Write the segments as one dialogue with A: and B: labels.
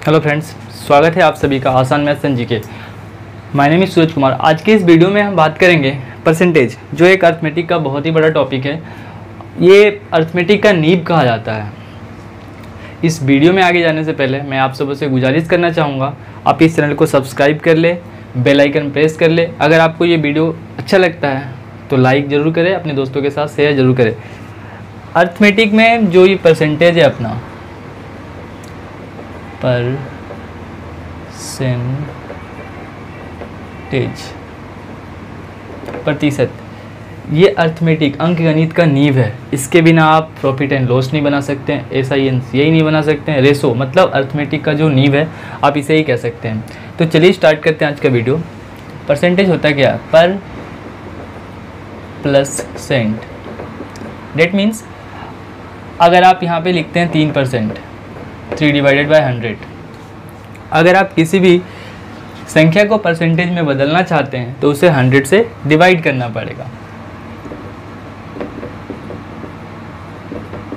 A: Hello friends, स्वागत है आप सभी का आसान maths and GK. My name is Suraj Kumar. आज के इस वीडियो में हम बात करेंगे परसेंटेज, जो एक अर्थमेटिक का बहुत ही बड़ा टॉपिक है। ये अर्थमेटिक का नींव कहा जाता है। इस वीडियो में आगे जाने से पहले मैं आप सबसे गुजारिश करना चाहूँगा, आप इस चैनल को सब्सक्राइब कर ले, बेल आइकन प्रेस कर ले। अगर आपको ये वीडियो अच्छा लगता है तो लाइक ज़रूर करें, अपने दोस्तों के साथ शेयर ज़रूर करें। अर्थमेटिक में जो ये परसेंटेज है अपना, प्रतिशत, ये अर्थमेटिक अंकगणित का नींव है। इसके बिना आप प्रॉफिट एंड लॉस नहीं बना सकते हैं, SI नहीं बना सकते हैं। रेशो मतलब अर्थमेटिक का जो नींव है, आप इसे ही कह सकते हैं। तो चलिए स्टार्ट करते हैं आज का वीडियो। परसेंटेज होता क्या है? पर प्लस सेंट। डेट मीन्स अगर आप यहाँ पे लिखते हैं 3%, 3/100, अगर आप किसी भी संख्या को परसेंटेज में बदलना चाहते हैं तो उसे 100 से डिवाइड करना पड़ेगा।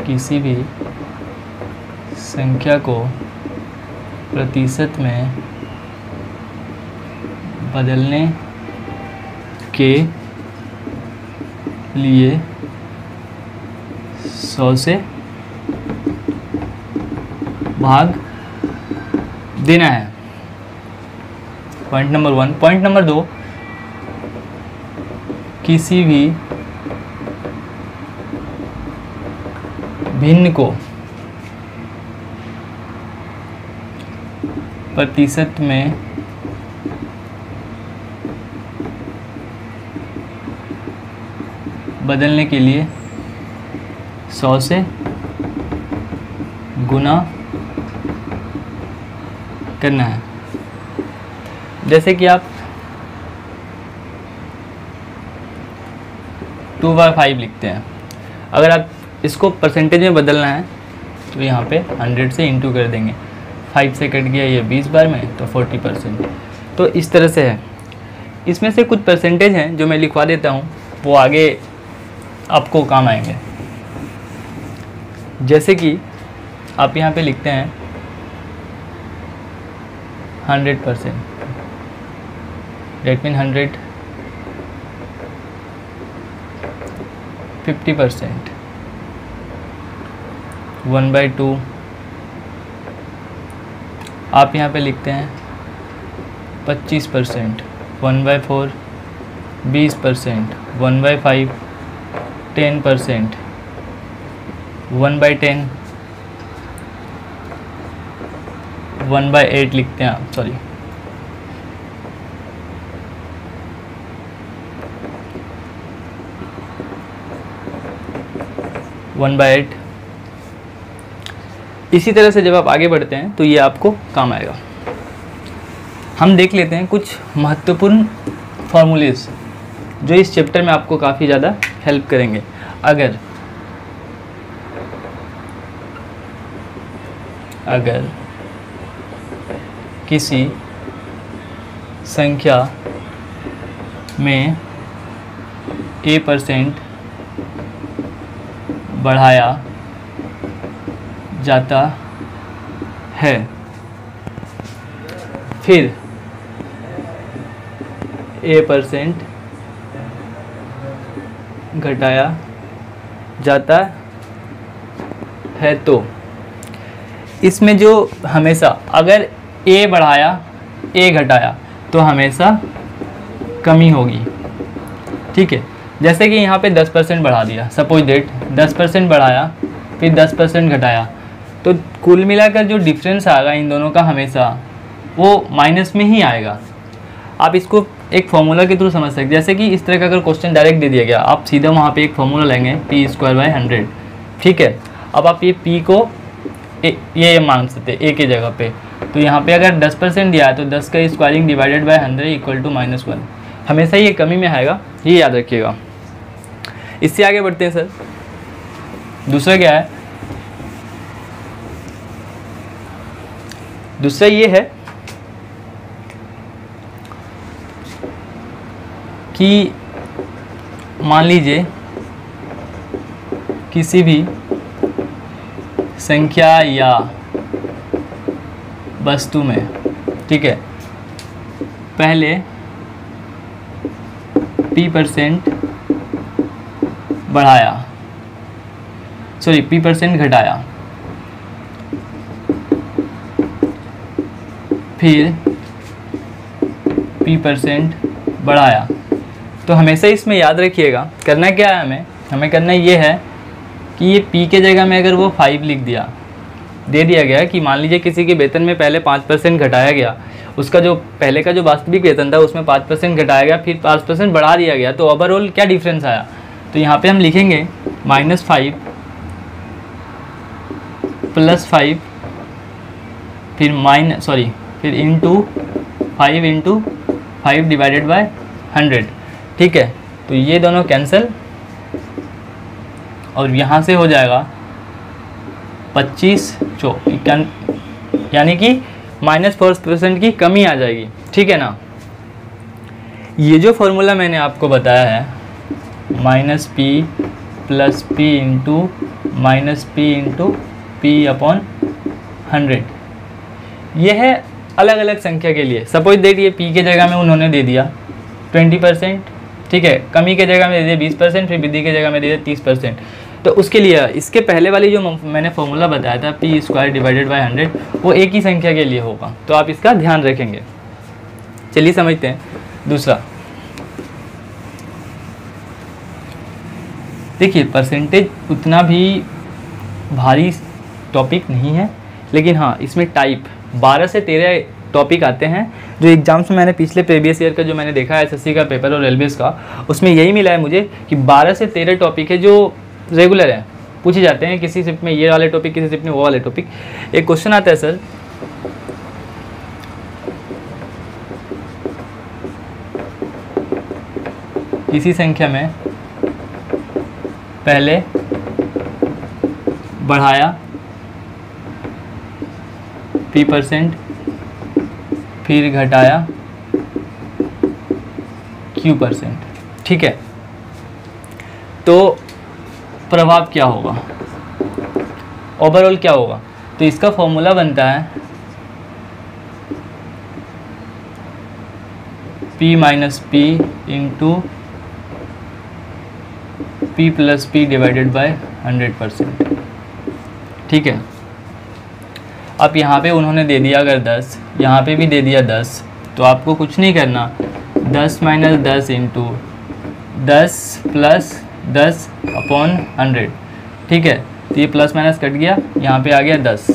A: किसी भी संख्या को प्रतिशत में बदलने के लिए 100 से भाग देना है। Point number 1। पॉइंट नंबर 2, किसी भी भिन्न को प्रतिशत में बदलने के लिए 100 से गुना करना है। जैसे कि आप 2/5 लिखते हैं, अगर आप इसको परसेंटेज में बदलना है तो यहाँ पे 100 से इंटू कर देंगे। 5 से कट गया ये 20 बार में, तो 40%। तो इस तरह से है। इसमें से कुछ परसेंटेज हैं जो मैं लिखवा देता हूँ, वो आगे आपको काम आएंगे। जैसे कि आप यहाँ पे लिखते हैं 100%, डेट मीन 100, 50%, 1/2। आप यहाँ पे लिखते हैं 25%, 1/4, 20%, 1/5, 10%, 1/10, 1/8 लिखते हैं आप, सॉरी, 1/8। इसी तरह से जब आप आगे बढ़ते हैं तो ये आपको काम आएगा। हम देख लेते हैं कुछ महत्वपूर्ण फॉर्मूलेज जो इस चैप्टर में आपको काफ़ी ज़्यादा हेल्प करेंगे। अगर किसी संख्या में A% बढ़ाया जाता है, फिर A% घटाया जाता है, तो इसमें जो हमेशा अगर A बढ़ाया A घटाया तो हमेशा कमी होगी। ठीक है, जैसे कि यहाँ पे 10% बढ़ा दिया, सपोज डेट 10% बढ़ाया फिर 10% घटाया, तो कुल मिलाकर जो डिफरेंस आएगा इन दोनों का हमेशा वो माइनस में ही आएगा। आप इसको एक फॉर्मूला के थ्रू समझ सकते हैं। जैसे कि इस तरह का अगर क्वेश्चन डायरेक्ट दे दिया गया, आप सीधा वहाँ पे एक फॉर्मूला लेंगे P²/100। ठीक है, अब आप ये P को ये मान सकते हैं A की जगह पे। तो यहाँ पे अगर 10% दिया है तो 10 का squaring divided by 100 equal to -1। हमेशा ये कमी में आएगा, ये याद रखिएगा। इससे आगे बढ़ते हैं सर। दूसरा क्या है? दूसरा ये है कि मान लीजिए किसी भी संख्या या वस्तु में, ठीक है, पहले P% बढ़ाया, सॉरी P% घटाया, फिर P% बढ़ाया। तो हमेशा इसमें याद रखिएगा करना क्या है, हमें करना ये है कि ये P के जगह में अगर वो 5 लिख दिया, दे दिया गया कि मान लीजिए किसी के वेतन में पहले 5% घटाया गया, उसका जो पहले का जो वास्तविक वेतन था उसमें 5% घटाया गया, फिर 5% बढ़ा दिया गया, तो ओवरऑल क्या डिफरेंस आया। तो यहाँ पे हम लिखेंगे -5 +5 फिर इंटू 5 इंटू 5 डिवाइडेड बाय 100, ठीक है। तो ये दोनों कैंसिल और यहाँ से हो जाएगा 25 यानी कि -4% की कमी आ जाएगी, ठीक है ना। ये जो फॉर्मूला मैंने आपको बताया है -P + P into -P into P/100, ये है अलग अलग संख्या के लिए। सपोज दैट ये P के जगह में उन्होंने दे दिया 20%, ठीक है, कमी के जगह में दे दिया 20%, फिर वृद्धि के जगह में दे दिया 30%। तो उसके लिए इसके पहले वाली जो मैंने फॉर्मूला बताया था P² / 100, वो एक ही संख्या के लिए होगा, तो आप इसका ध्यान रखेंगे। चलिए समझते हैं दूसरा। देखिए परसेंटेज उतना भी भारी टॉपिक नहीं है, लेकिन हाँ इसमें टाइप 12 से 13 टॉपिक आते हैं जो एग्जाम्स में मैंने पिछले प्रीवियस ईयर का जो मैंने देखा है SSC का पेपर और रेलवेज़ का, उसमें यही मिला है मुझे कि 12 से 13 टॉपिक है जो रेगुलर है, पूछे जाते हैं। किसी शिफ्ट में ये वाले टॉपिक, किसी शिफ्ट में वो वाले टॉपिक। एक क्वेश्चन आता है सर, किसी संख्या में पहले बढ़ाया P%, फिर घटाया Q%, ठीक है। तो प्रभाव क्या होगा, ओवरऑल क्या होगा। तो इसका फॉर्मूला बनता है P - P into P + P divided by 100%, ठीक है। अब यहाँ पे उन्होंने दे दिया अगर 10, यहाँ पे भी दे दिया 10, तो आपको कुछ नहीं करना, 10 - 10 इंटू 10 + 10/100, ठीक है। तो ये प्लस माइनस कट गया, यहाँ पे आ गया 10।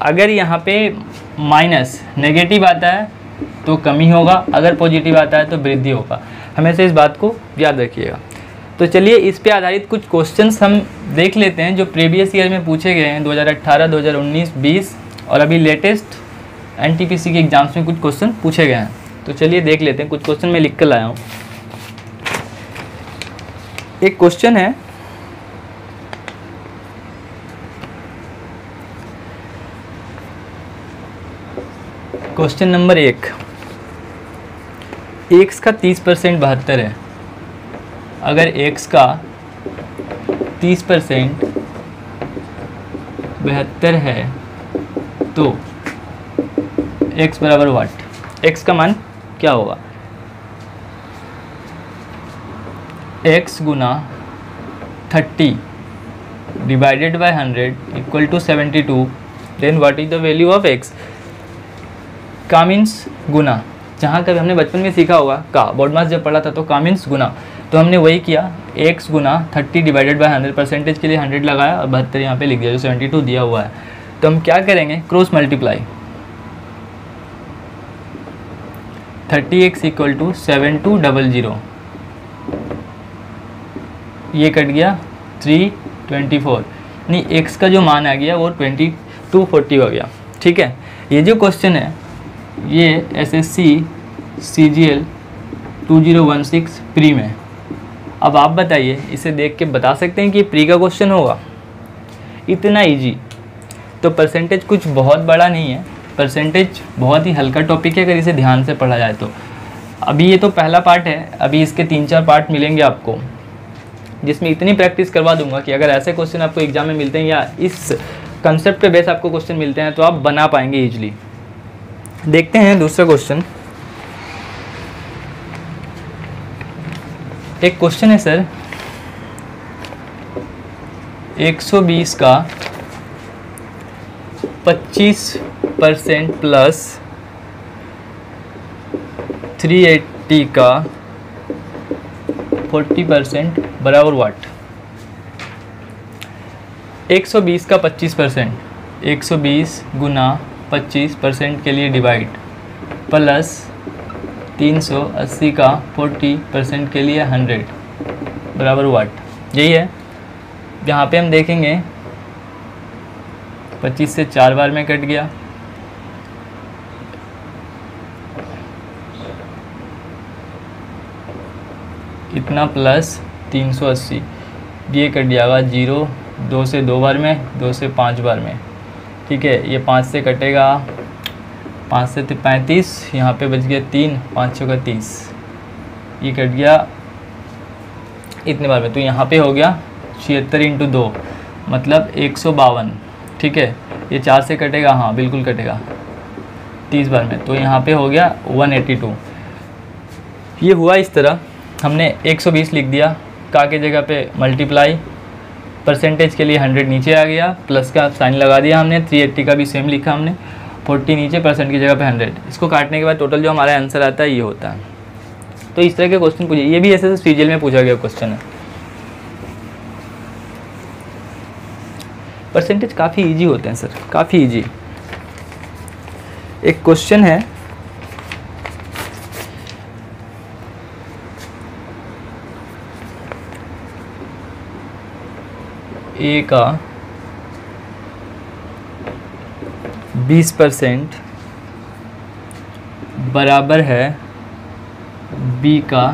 A: अगर यहाँ पे माइनस नेगेटिव आता है तो कमी होगा, अगर पॉजिटिव आता है तो वृद्धि होगा। हमेशा इस बात को याद रखिएगा। तो चलिए इस पे आधारित कुछ क्वेश्चंस हम देख लेते हैं जो प्रीवियस ईयर में पूछे गए हैं 2018, 2019, 20 और अभी लेटेस्ट NTPC के एग्जाम्स में कुछ क्वेश्चन पूछे गए हैं। तो चलिए देख लेते हैं, कुछ क्वेश्चन मैं लिख कर लाया हूँ। एक क्वेश्चन है, क्वेश्चन नंबर 1, x का 30% 72 है। अगर x का 30% 72 है तो x बराबर वाट, x का मान क्या होगा। x गुना 30 divided by 100 equal to 72, then what is the value of x। का मीन्स गुना, जहाँ कभी हमने बचपन में सीखा होगा का, बोर्ड मास जब पढ़ा था तो का मीन्स गुना, तो हमने वही किया, x गुना 30 डिवाइडेड बाय 100, परसेंटेज के लिए 100 लगाया और 72 यहाँ पे लिख दिया, जो 72 दिया हुआ है। तो हम क्या करेंगे, cross multiply, 30x equal to 7200, ये कट गया 324, नहीं x का जो मान आ गया वो 2240 हो गया, ठीक है। ये जो क्वेश्चन है ये SSC CGL 2016 प्री में। अब आप बताइए, इसे देख के बता सकते हैं कि ये प्री का क्वेश्चन होगा, इतना इजी। तो परसेंटेज कुछ बहुत बड़ा नहीं है, परसेंटेज बहुत ही हल्का टॉपिक है अगर इसे ध्यान से पढ़ा जाए तो। अभी ये तो पहला पार्ट है, अभी इसके 3-4 पार्ट मिलेंगे आपको, जिसमें इतनी प्रैक्टिस करवा दूंगा कि अगर ऐसे क्वेश्चन आपको एग्जाम में मिलते हैं या इस कंसेप्ट पे बेस आपको क्वेश्चन मिलते हैं तो आप बना पाएंगे इजीली। देखते हैं दूसरा क्वेश्चन। एक क्वेश्चन है सर, 120 का 25% प्लस 380 का 40% बराबर वाट। 120 का 25%, 120 गुना 25% के लिए डिवाइड, प्लस 380 का 40% के लिए 100 बराबर वाट। यही है। यहाँ पे हम देखेंगे 25 से 4 बार में कट गया, इतना प्लस 380, ये कट जाएगा 0, 2 से 2 बार में, 2 से 5 बार में। ठीक है, ये 5 से कटेगा, 5 से 35, यहाँ पे बच गया 3, 5 का 30, ये कट गया इतने बार में। तो यहाँ पे हो गया 76 इंटू 2 मतलब 152। ठीक है, ये 4 से कटेगा, हाँ बिल्कुल कटेगा 30 बार में, तो यहाँ पे हो गया 182। ये हुआ इस तरह, हमने 120 लिख दिया, का के जगह पे मल्टीप्लाई, परसेंटेज के लिए 100 नीचे आ गया, प्लस का साइन लगा दिया हमने, 380 का भी सेम लिखा हमने, 40 नीचे, परसेंट की जगह पे 100। इसको काटने के बाद टोटल जो हमारा आंसर आता है ये होता है। तो इस तरह के क्वेश्चन पूछिए, ये भी ऐसे सीजीएल में पूछा गया क्वेश्चन है। परसेंटेज काफ़ी इजी होते हैं सर, काफ़ी इजी। एक क्वेश्चन है, ए का 20% बराबर है बी का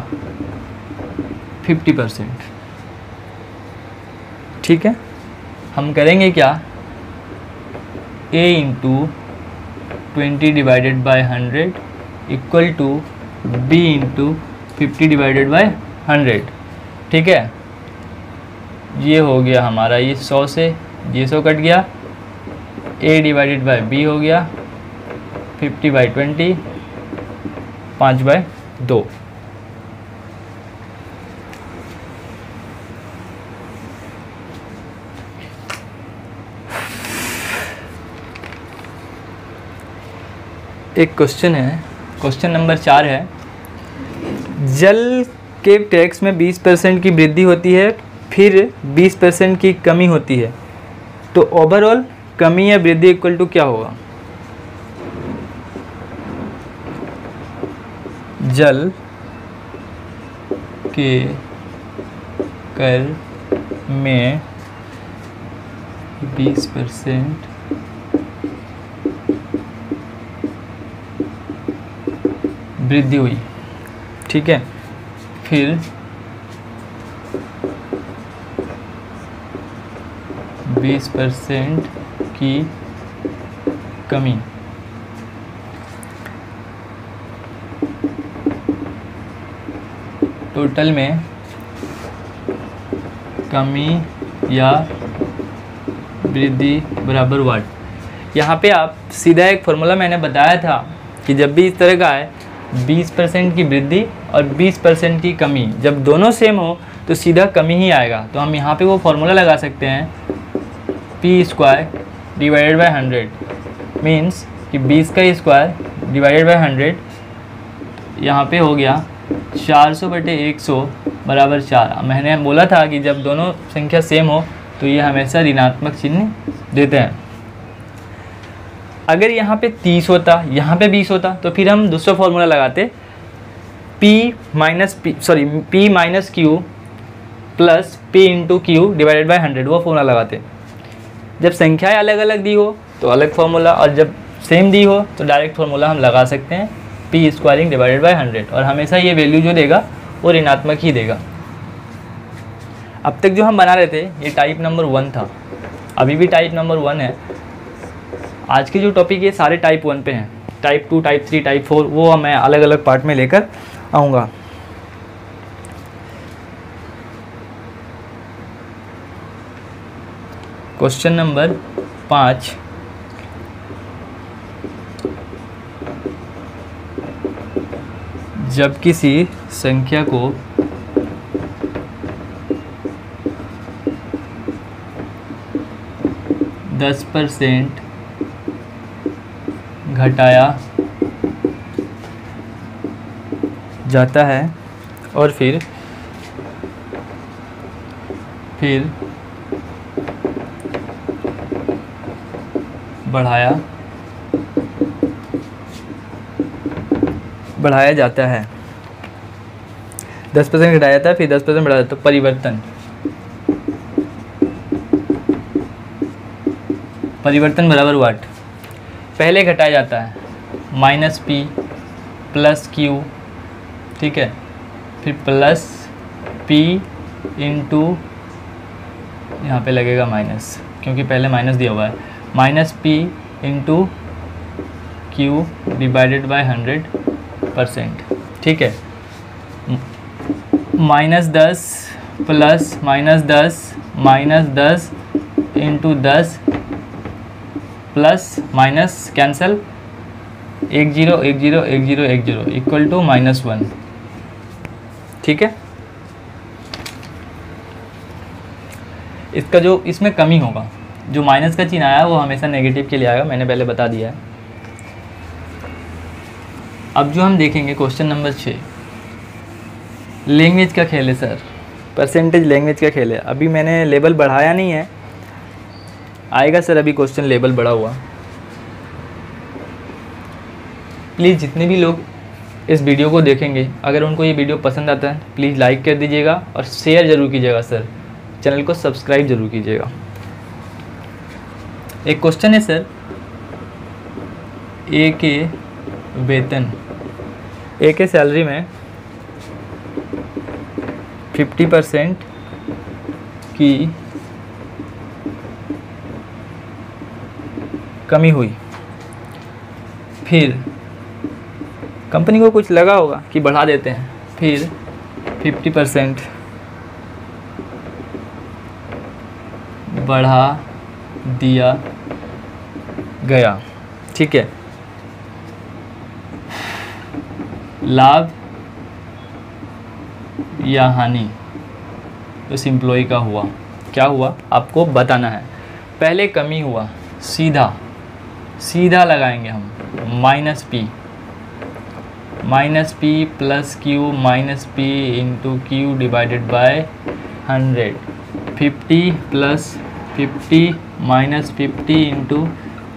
A: 50%। ठीक है, हम करेंगे क्या, a into 20 divided by 100 equal to b into 50 divided by 100। ठीक है, ये हो गया हमारा, ये 100 से ये 100 कट गया, a डिवाइडेड बाई b हो गया 50 बाई 20, 5 बाई 2। एक क्वेश्चन है, क्वेश्चन नंबर 4 है, जल के टैक्स में 20% की वृद्धि होती है, फिर 20% की कमी होती है, तो ओवरऑल कमी या वृद्धि इक्वल टू क्या होगा। जल के कर में 20% वृद्धि हुई। ठीक है, फिर 20% की कमी, टोटल में कमी या वृद्धि बराबर वाट। यहाँ पे आप सीधा एक फॉर्मूला मैंने बताया था कि जब भी इस तरह का है 20% की वृद्धि और 20% की कमी, जब दोनों सेम हो तो सीधा कमी ही आएगा। तो हम यहाँ पे वो फॉर्मूला लगा सकते हैं, p² डिवाइडेड बाई 100 मीन्स कि 20 का स्क्वायर डिवाइडेड बाई 100, यहाँ पे हो गया 400/100 बराबर 4। मैंने बोला था कि जब दोनों संख्या सेम हो तो ये हमेशा ऋणात्मक चिन्ह देते हैं। अगर यहाँ पे 30 होता, यहाँ पे 20 होता, तो फिर हम दूसरा फॉर्मूला लगाते, p minus Q plus p into Q divided by 100, वो फॉर्मूला लगाते। जब संख्याएं अलग अलग दी हो तो अलग फार्मूला, और जब सेम दी हो तो डायरेक्ट फार्मूला हम लगा सकते हैं, p² डिवाइडेड बाई 100, और हमेशा ये वैल्यू जो देगा वो ऋणात्मक ही देगा। अब तक जो हम बना रहे थे ये टाइप नंबर 1 था, अभी भी टाइप नंबर 1 है। आज के जो टॉपिक ये सारे टाइप 1 पे हैं, टाइप 2, टाइप 3, टाइप 4 वो मैं अलग अलग पार्ट में लेकर आऊँगा। क्वेश्चन नंबर 5 जब किसी संख्या को दस % घटाया जाता है और फिर बढ़ाया जाता है। 10% घटाया जाता है फिर 10% बढ़ाया जाता है। परिवर्तन बराबर वाट। पहले घटाया जाता है -p + q, ठीक है, फिर +p इंटू, यहाँ पे लगेगा माइनस क्योंकि पहले माइनस दिया हुआ है, -p into q divided by 100%, ठीक है। -10 plus -10 into 10 plus minus cancel, 1 0 1 0 1 0 1 0 equal to -1, ठीक है। इसका जो इसमें कमी होगा, जो माइनस का चिन्ह आया वो हमेशा नेगेटिव के लिए आएगा, मैंने पहले बता दिया है। अब जो हम देखेंगे क्वेश्चन नंबर 6, लैंग्वेज का खेल है सर, परसेंटेज लैंग्वेज का खेल है। अभी मैंने लेवल बढ़ाया नहीं है, आएगा सर अभी क्वेश्चन लेवल बढ़ा हुआ। प्लीज़ जितने भी लोग इस वीडियो को देखेंगे, अगर उनको ये वीडियो पसंद आता है प्लीज़ लाइक कर दीजिएगा और शेयर ज़रूर कीजिएगा सर, चैनल को सब्सक्राइब ज़रूर कीजिएगा। एक क्वेश्चन है सर, ए के वेतन, ए के सैलरी में 50% की कमी हुई, फिर कंपनी को कुछ लगा होगा कि बढ़ा देते हैं, फिर 50% बढ़ा दिया गया, ठीक है। लाभ या हानि उस एम्प्लॉय का हुआ, क्या हुआ आपको बताना है। पहले कमी हुआ, सीधा लगाएंगे हम, -p plus q -p into q divided by 100, 50 plus 50 minus 50 into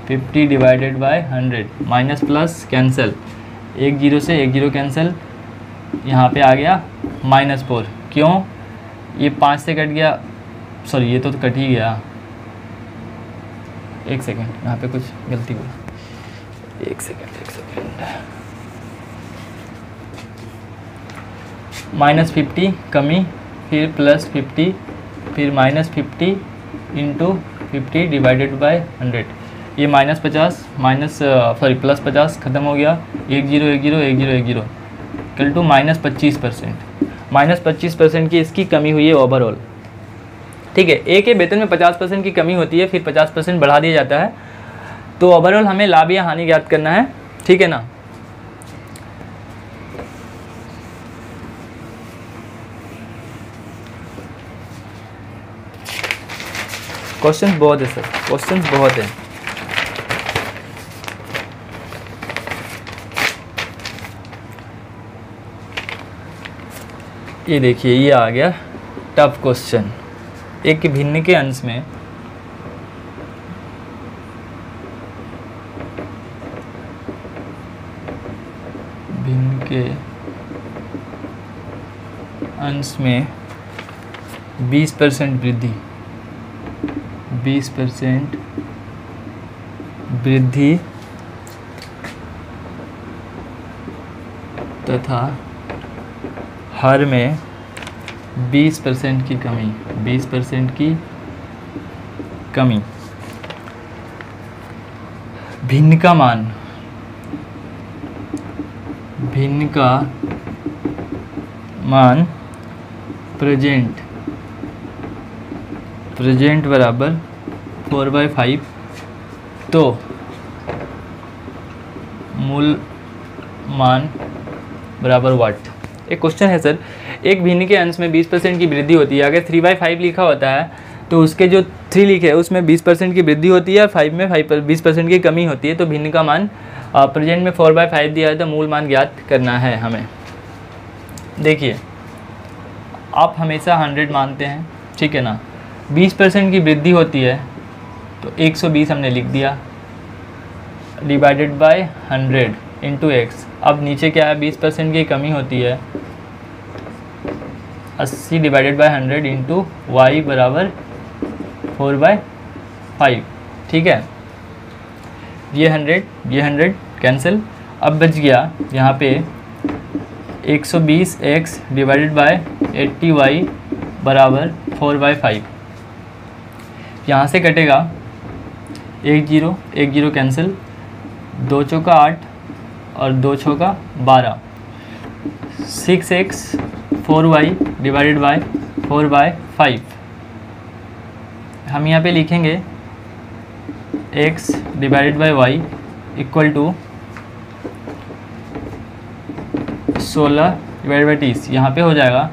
A: 50 divided by 100, minus plus cancel, 1 0 से 1 0 कैंसिल, यहाँ पे आ गया -4। क्यों? ये 5 से कट गया, सॉरी ये तो कट ही गया, 1 सेकेंड, यहाँ पे कुछ गलती हुई, 1 सेकेंड -50 कमी, फिर +50, फिर -50 इंटू 50 डिवाइडेड बाय 100, ये -50 +50 ख़त्म हो गया, 1 0 1 0 1 0 1 0 इक्वल टू -25%। -25% की इसकी कमी हुई है ओवरऑल, ठीक है। ए के वेतन में 50% की कमी होती है, फिर 50% बढ़ा दिया जाता है, तो ओवरऑल हमें लाभ या हानि ज्ञात करना है, ठीक है ना। क्वेश्चंस बहुत है सर, क्वेश्चंस बहुत है। ये देखिए, ये आ गया टफ क्वेश्चन। एक भिन्न के अंश में अंश में 20% वृद्धि, 20% वृद्धि तथा हर में 20% की कमी, 20% की कमी। भिन्न का मान, भिन्न का मान प्रेजेंट बराबर 4/5 तो मूल मान बराबर वाट। एक क्वेश्चन है सर, एक भिन्न के अंश में 20% की वृद्धि होती है। अगर 3/5 लिखा होता है तो उसके जो 3 लिखे है उसमें 20% की वृद्धि होती है और 5 में 20% की कमी होती है। तो भिन्न का मान प्रेजेंट में 4/5 दिया है, तो मूल मान ज्ञात करना है हमें। देखिए, आप हमेशा 100 मानते हैं, ठीक है ना। 20% की वृद्धि होती है तो 120 हमने लिख दिया, डिवाइडेड बाय 100 इंटू एक्स। अब नीचे क्या है, 20% की कमी होती है, 80 डिवाइडेड बाय 100 इंटू वाई बराबर 4/5, ठीक है। ये 100 कैंसिल। अब बच गया यहाँ पे 120x डिवाइडेड बाय 80y बराबर 4/5। यहाँ से कटेगा 1 0 कैंसिल, 2 चौका 8 और 2 चौका 12, 6x 4y डिवाइडेड बाय 4/5। हम यहाँ पे लिखेंगे x divided by y equal to 16 divided by 30। यहाँ पे हो जाएगा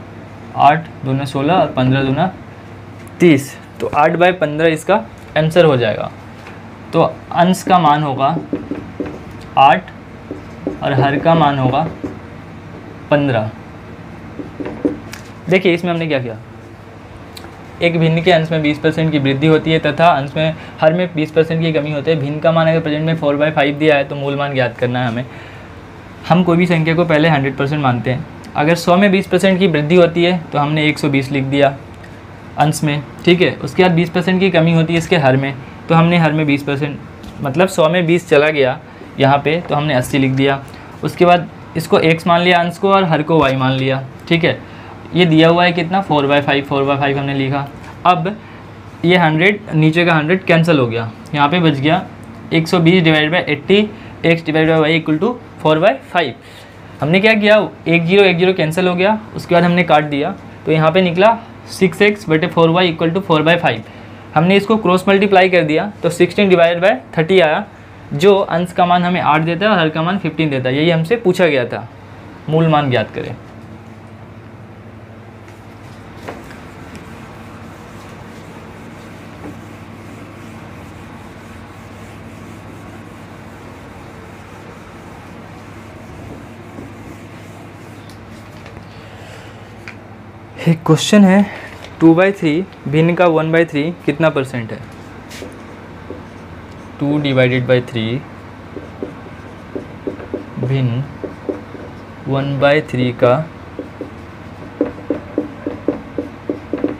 A: 8 दूना 16 और 15 दूना 30, तो 8/15 इसका आंसर हो जाएगा। तो अंश का मान होगा 8 और हर का मान होगा 15। देखिए इसमें हमने क्या किया, एक भिन्न के अंश में 20% की वृद्धि होती है तथा अंश में हर में 20% की कमी होती है। भिन्न का मान अगर प्रेजेंट में 4/5 दिया है तो मूल मान ज्ञात करना है हमें। हम कोई भी संख्या को पहले 100% मानते हैं। अगर 100 में 20% की वृद्धि होती है तो हमने 120 लिख दिया अंश में, ठीक है। उसके बाद 20% की कमी होती है इसके हर में, तो हमने हर में 20%, मतलब 100 में 20 चला गया यहाँ पे, तो हमने 80 लिख दिया। उसके बाद इसको x मान लिया अंश को और हर को y मान लिया, ठीक है। ये दिया हुआ है कितना, 4/5 हमने लिखा। अब ये 100 नीचे का 100 कैंसिल हो गया, यहाँ पे बच गया 120 divided by 80 x divided by y equal to 4/5। हमने क्या किया, 1 0 कैंसिल हो गया, उसके बाद हमने काट दिया, तो यहाँ पे निकला 6x/4y इक्वल टू 4/5। हमने इसको क्रॉस मल्टीप्लाई कर दिया तो 16 डिवाइडेड बाय 30 आया, जो अंश का मान हमें 8 देता है और हर का मान 15 देता है। यही हमसे पूछा गया था, मूल मान ज्ञात करें। एक क्वेश्चन है, 2/3 भिन्न का 1/3 कितना परसेंट है। 2 डिवाइडेड बाई 3 भिन्न 1/3 का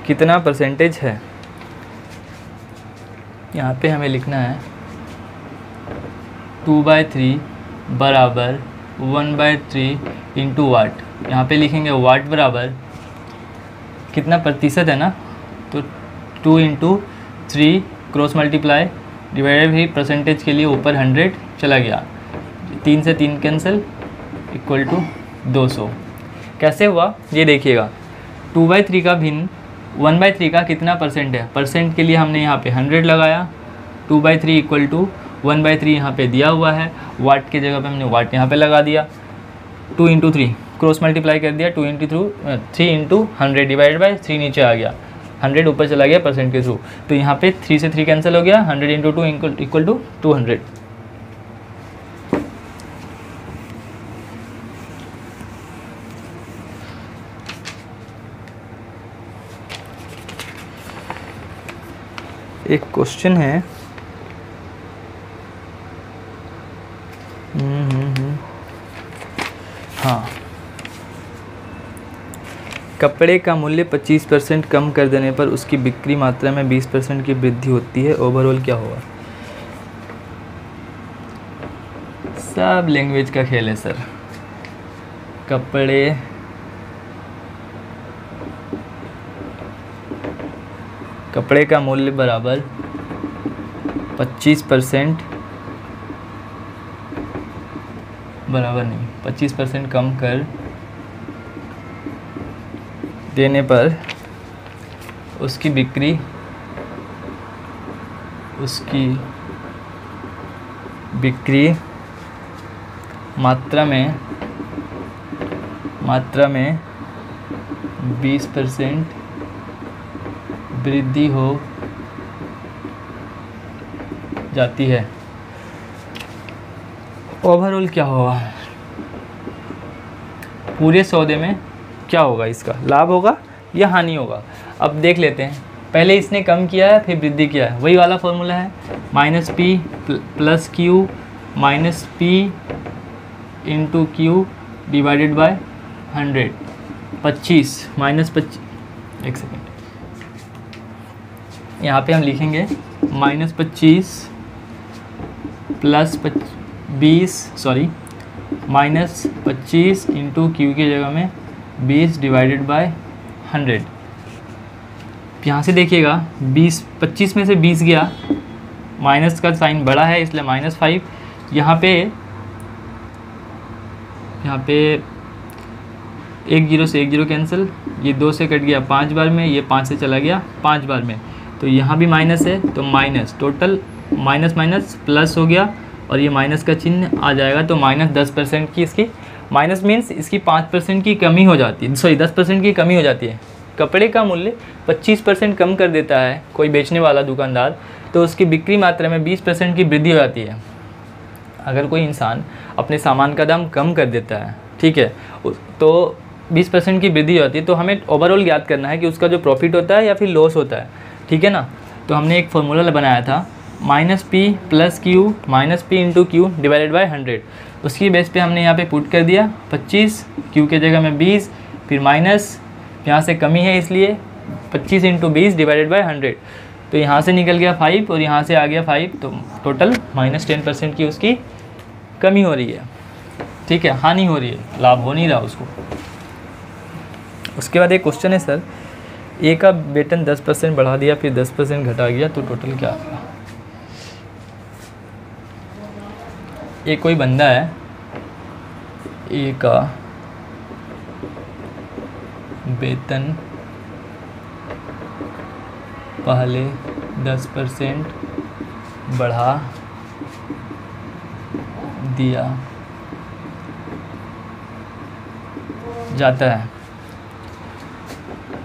A: कितना परसेंटेज है। यहाँ पे हमें लिखना है 2/3 बराबर 1/3 इंटू वाट। यहाँ पे लिखेंगे वाट बराबर कितना प्रतिशत है ना, तो 2 × 3 क्रॉस मल्टीप्लाई डिवाइडेड भी परसेंटेज के लिए ऊपर 100 चला गया, 3 से 3 कैंसिल इक्वल टू 200। कैसे हुआ ये देखिएगा, 2/3 का भिन्न 1/3 का कितना परसेंट है। परसेंट के लिए हमने यहाँ पे 100 लगाया, 2/3 इक्वल टू 1/3 यहाँ पे दिया हुआ है, वाट के जगह पे हमने वाट यहाँ पे लगा दिया, 2 × 3 क्रॉस मल्टीप्लाई कर दिया, 2 × 3 × 100 डिवाइडेड बाई 3 नीचे आ गया, 100 ऊपर चला गया परसेंट के थ्रू, तो यहाँ पे 3 से 3 कैंसिल हो गया, 100 × 2 इक्वल टू 200। एक क्वेश्चन है, हाँ, कपड़े का मूल्य 25% कम कर देने पर उसकी बिक्री मात्रा में 20% की वृद्धि होती है, ओवरऑल क्या होगा। सब लैंग्वेज का खेल है सर। कपड़े का मूल्य बराबर 25% बराबर नहीं, 25% कम कर देने पर उसकी बिक्री मात्रा में 20% वृद्धि हो जाती है। ओवरऑल क्या होगा, पूरे सौदे में क्या होगा, इसका लाभ होगा या हानि होगा। अब देख लेते हैं, पहले इसने कम किया है फिर वृद्धि किया है, वही वाला फॉर्मूला है -P + Q - P × Q divided by 100। 25 -25, एक सेकेंड, यहाँ पे हम लिखेंगे -25 + 20 सॉरी -25 × Q की जगह में 20 डिवाइडेड बाय 100। यहाँ से देखिएगा 25 में से 20 गया, माइनस का साइन बड़ा है इसलिए -5। यहाँ पे एक 0 से 1 0 कैंसिल, ये 2 से कट गया 5 बार में, ये 5 से चला गया 5 बार में, तो यहाँ भी माइनस है तो माइनस, टोटल माइनस प्लस हो गया और ये माइनस का चिन्ह आ जाएगा, तो -10% की इसकी, माइनस मीन्स इसकी 5% की कमी हो जाती है, सॉरी 10% की कमी हो जाती है। कपड़े का मूल्य 25% कम कर देता है कोई बेचने वाला दुकानदार, तो उसकी बिक्री मात्रा में 20% की वृद्धि हो जाती है। अगर कोई इंसान अपने सामान का दाम कम कर देता है, ठीक है, तो 20% की वृद्धि हो जाती है, तो हमें ओवरऑल ज्ञात करना है कि उसका जो प्रॉफिट होता है या फिर लॉस होता है, ठीक है ना। तो हमने एक फार्मूला बनाया था -P + Q - P × Q divided by 100। उसकी बेस पे हमने यहाँ पे पुट कर दिया 25, Q के जगह में 20, फिर माइनस, यहाँ से कमी है इसलिए 25 × 20 डिवाइडेड बाय 100, तो यहाँ से निकल गया 5 और यहाँ से आ गया 5, तो टोटल -10% की उसकी कमी हो रही है, ठीक है, हानि हो रही है, लाभ हो नहीं रहा उसको। उसके बाद एक क्वेश्चन है सर, ए का वेतन 10% बढ़ा दिया फिर 10% घटा गया, तो टोटल क्या आएगा। एक कोई बंदा है, ए का वेतन पहले 10% बढ़ा दिया जाता है,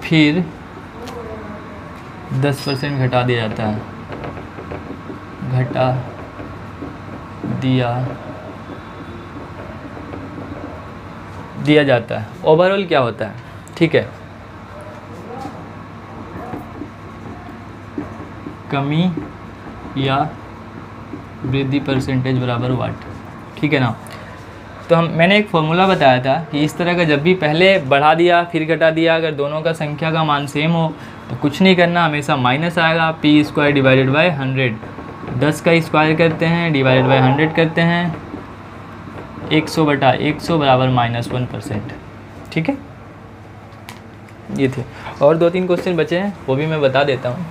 A: फिर 10% घटा दिया जाता है, घटा दिया जाता है, ओवरऑल क्या होता है, ठीक है, कमी या वृद्धि परसेंटेज बराबर वाट, ठीक है ना। तो मैंने एक फॉर्मूला बताया था कि इस तरह का जब भी पहले बढ़ा दिया फिर घटा दिया, अगर दोनों का संख्या का मान सेम हो तो कुछ नहीं करना, हमेशा माइनस आएगा, p² डिवाइडेड बाय 100, 10 का स्क्वायर करते हैं डिवाइडेड बाय 100 करते हैं, 100/100 बराबर -1%, ठीक है। ये थे, और 2-3 क्वेश्चन बचे हैं वो भी मैं बता देता हूँ।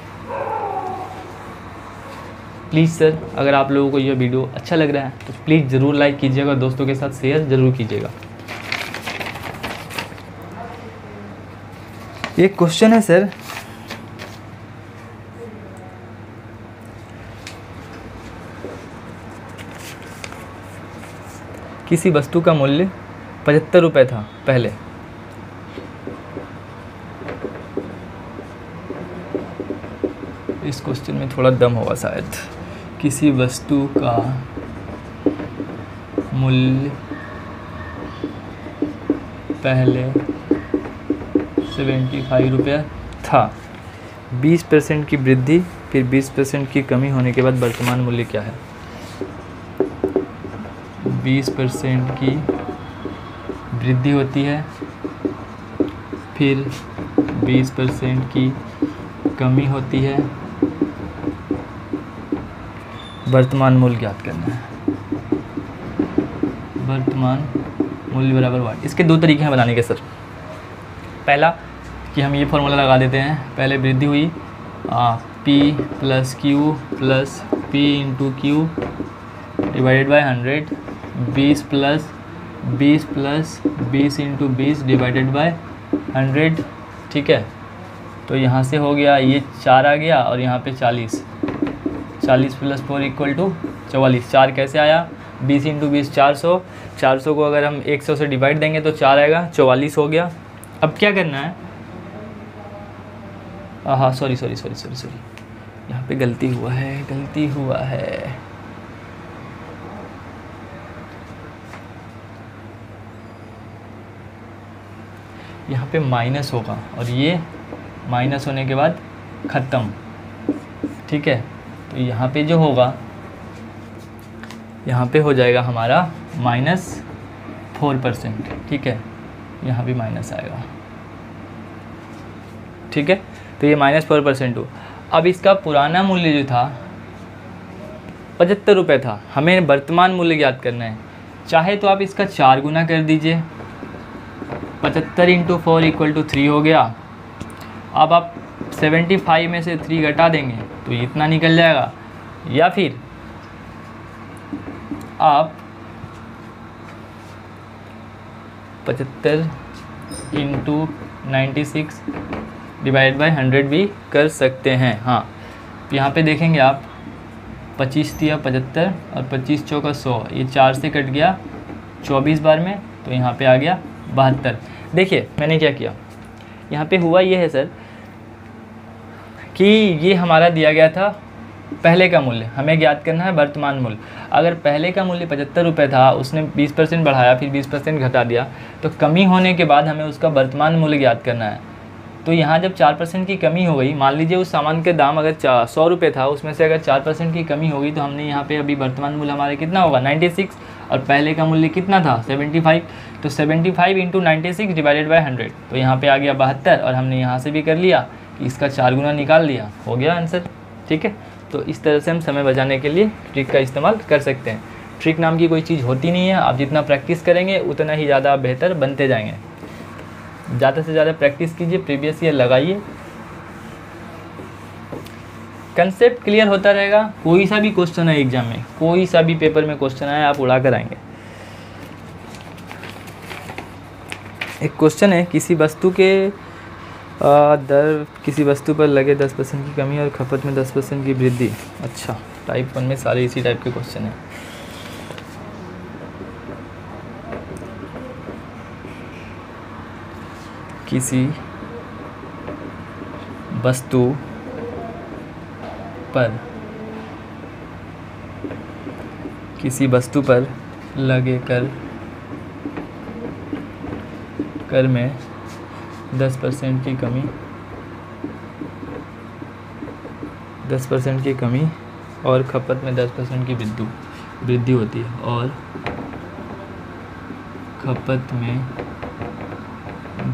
A: प्लीज़ सर, अगर आप लोगों को यह वीडियो अच्छा लग रहा है तो प्लीज़ ज़रूर लाइक कीजिएगा, दोस्तों के साथ शेयर ज़रूर कीजिएगा। एक क्वेश्चन है सर, किसी वस्तु का मूल्य 75 रुपये था पहले, इस क्वेश्चन में थोड़ा दम होगा शायद। किसी वस्तु का मूल्य पहले 75 रुपये था, 20% की वृद्धि फिर 20% की कमी होने के बाद वर्तमान मूल्य क्या है। 20% की वृद्धि होती है, फिर 20% की कमी होती है, वर्तमान मूल्य ज्ञात करना है, वर्तमान मूल्य बराबर वाट। इसके 2 तरीके हैं बताने के सर। पहला कि हम ये फॉर्मूला लगा देते हैं, पहले वृद्धि हुई P + Q + P × Q divided by 100, 20 + 20 × 20 divided by 100, ठीक है। तो यहाँ से हो गया, ये 4 आ गया और यहाँ पे 40 + 4 = 44। 4 कैसे आया, 20 × 20 400, 400 को अगर हम 100 से डिवाइड देंगे तो 4 आएगा, 44 हो गया। अब क्या करना है, हाँ सॉरी, यहाँ पे गलती हुआ है। यहाँ पे माइनस होगा और ये माइनस होने के बाद ख़त्म, ठीक है। तो यहाँ पे जो होगा, यहाँ पे हो जाएगा हमारा -4%, ठीक है। यहाँ भी माइनस आएगा, ठीक है। तो ये -4% हो। अब इसका पुराना मूल्य जो था 75 रुपये था, हमें वर्तमान मूल्य ज्ञात करना है। चाहे तो आप इसका 4 गुना कर दीजिए, 75 × 4 = 3 हो गया। अब आप 75 में से 3 घटा देंगे तो इतना निकल जाएगा, या फिर आप 75 × 96 / 100 भी कर सकते हैं। हाँ, यहाँ पे देखेंगे आप, 25 दिया 75 और 25 चौका 100, ये 4 से कट गया 24 बार में, तो यहाँ पे आ गया 72। देखिए मैंने क्या किया, यहाँ पे हुआ ये है सर कि ये हमारा दिया गया था पहले का मूल्य, हमें ज्ञात करना है वर्तमान मूल्य। अगर पहले का मूल्य 75 रुपये था, उसने 20% बढ़ाया, फिर 20% घटा दिया, तो कमी होने के बाद हमें उसका वर्तमान मूल्य ज्ञात करना है। तो यहाँ जब 4% की कमी हो गई, मान लीजिए उस सामान के दाम अगर 100 रुपये था, उसमें से अगर 4% की कमी होगी तो हमने यहाँ पे अभी वर्तमान मूल्य हमारे कितना होगा 96, और पहले का मूल्य कितना था 75। तो 75 × 96 / 100, तो यहाँ पे आ गया 72, और हमने यहाँ से भी कर लिया कि इसका 4 गुना निकाल लिया, हो गया आंसर, ठीक है। तो इस तरह से हम समय बचाने के लिए ट्रिक का इस्तेमाल कर सकते हैं। ट्रिक नाम की कोई चीज़ होती नहीं है, आप जितना प्रैक्टिस करेंगे उतना ही ज़्यादा आप बेहतर बनते जाएंगे। ज़्यादा से ज़्यादा प्रैक्टिस कीजिए, प्रीवियस ईयर लगाइए, कंसेप्ट क्लियर होता रहेगा। कोई सा भी क्वेश्चन है एग्जाम में, कोई सा भी पेपर में क्वेश्चन आए, आप उड़ा कर आएंगे। एक क्वेश्चन है, किसी वस्तु के दर किसी वस्तु पर लगे 10% की कमी और खपत में 10% की वृद्धि। अच्छा, टाइप 1 में सारे इसी टाइप के क्वेश्चन हैं। किसी वस्तु पर लगे कर में 10% की कमी, 10% की कमी और खपत में 10% की वृद्धि होती है, और खपत में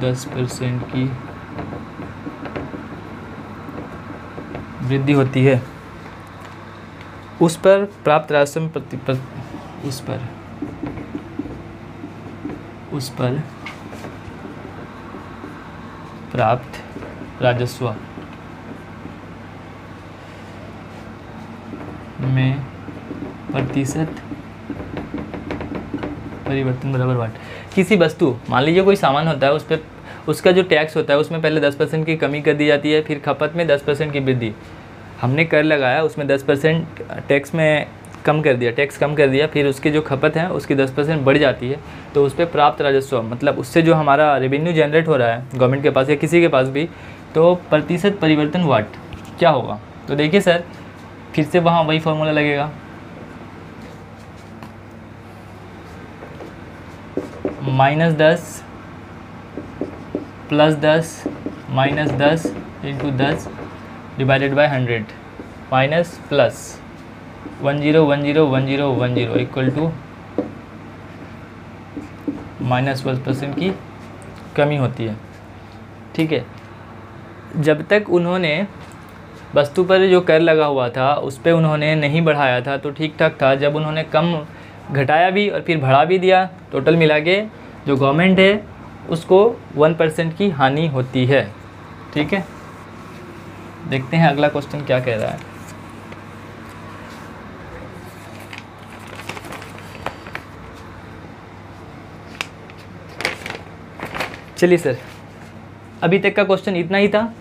A: 10% की वृद्धि होती है। उस पर प्राप्त राजस्व में उस पर प्राप्त राजस्व में प्रतिशत परिवर्तन बराबर वाट। किसी वस्तु, मान लीजिए कोई सामान होता है, उस पर उसका जो टैक्स होता है उसमें पहले 10% की कमी कर दी जाती है, फिर खपत में 10% की वृद्धि। हमने कर लगाया, उसमें 10% टैक्स में कम कर दिया, टैक्स कम कर दिया, फिर उसकी जो खपत है उसकी 10% बढ़ जाती है, तो उस पर प्राप्त राजस्व, मतलब उससे जो हमारा रेवेन्यू जनरेट हो रहा है गवर्नमेंट के पास या किसी के पास भी, तो प्रतिशत परिवर्तन वाट क्या होगा। तो देखिए सर, फिर से वहाँ वही फॉर्मूला लगेगा, -10 + 10 -10 × 10 / 100 माइनस प्लस 10101010 इक्वल टू -1% की कमी होती है, ठीक है। जब तक उन्होंने वस्तु पर जो कर लगा हुआ था उस पर उन्होंने नहीं बढ़ाया था तो ठीक ठाक था। जब उन्होंने कम घटाया भी और फिर बढ़ा भी दिया, टोटल मिला के जो गवर्नमेंट है उसको 1% की हानि होती है, ठीक है। देखते हैं अगला क्वेश्चन क्या कह रहा है। चलिए सर, अभी तक का क्वेश्चन इतना ही था।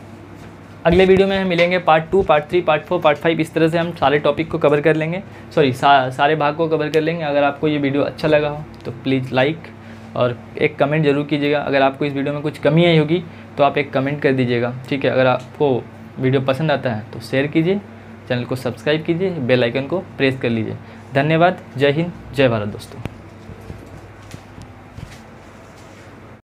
A: अगले वीडियो में हम मिलेंगे पार्ट 2, पार्ट 3, पार्ट 4, पार्ट 5, इस तरह से हम सारे टॉपिक को कवर कर लेंगे, सॉरी सारे भाग को कवर कर लेंगे। अगर आपको ये वीडियो अच्छा लगा हो तो प्लीज़ लाइक और एक कमेंट ज़रूर कीजिएगा। अगर आपको इस वीडियो में कुछ कमी आई होगी तो आप एक कमेंट कर दीजिएगा, ठीक है। अगर आपको वीडियो पसंद आता है तो शेयर कीजिए, चैनल को सब्सक्राइब कीजिए, बेल आइकन को प्रेस कर लीजिए। धन्यवाद। जय हिंद, जय भारत दोस्तों।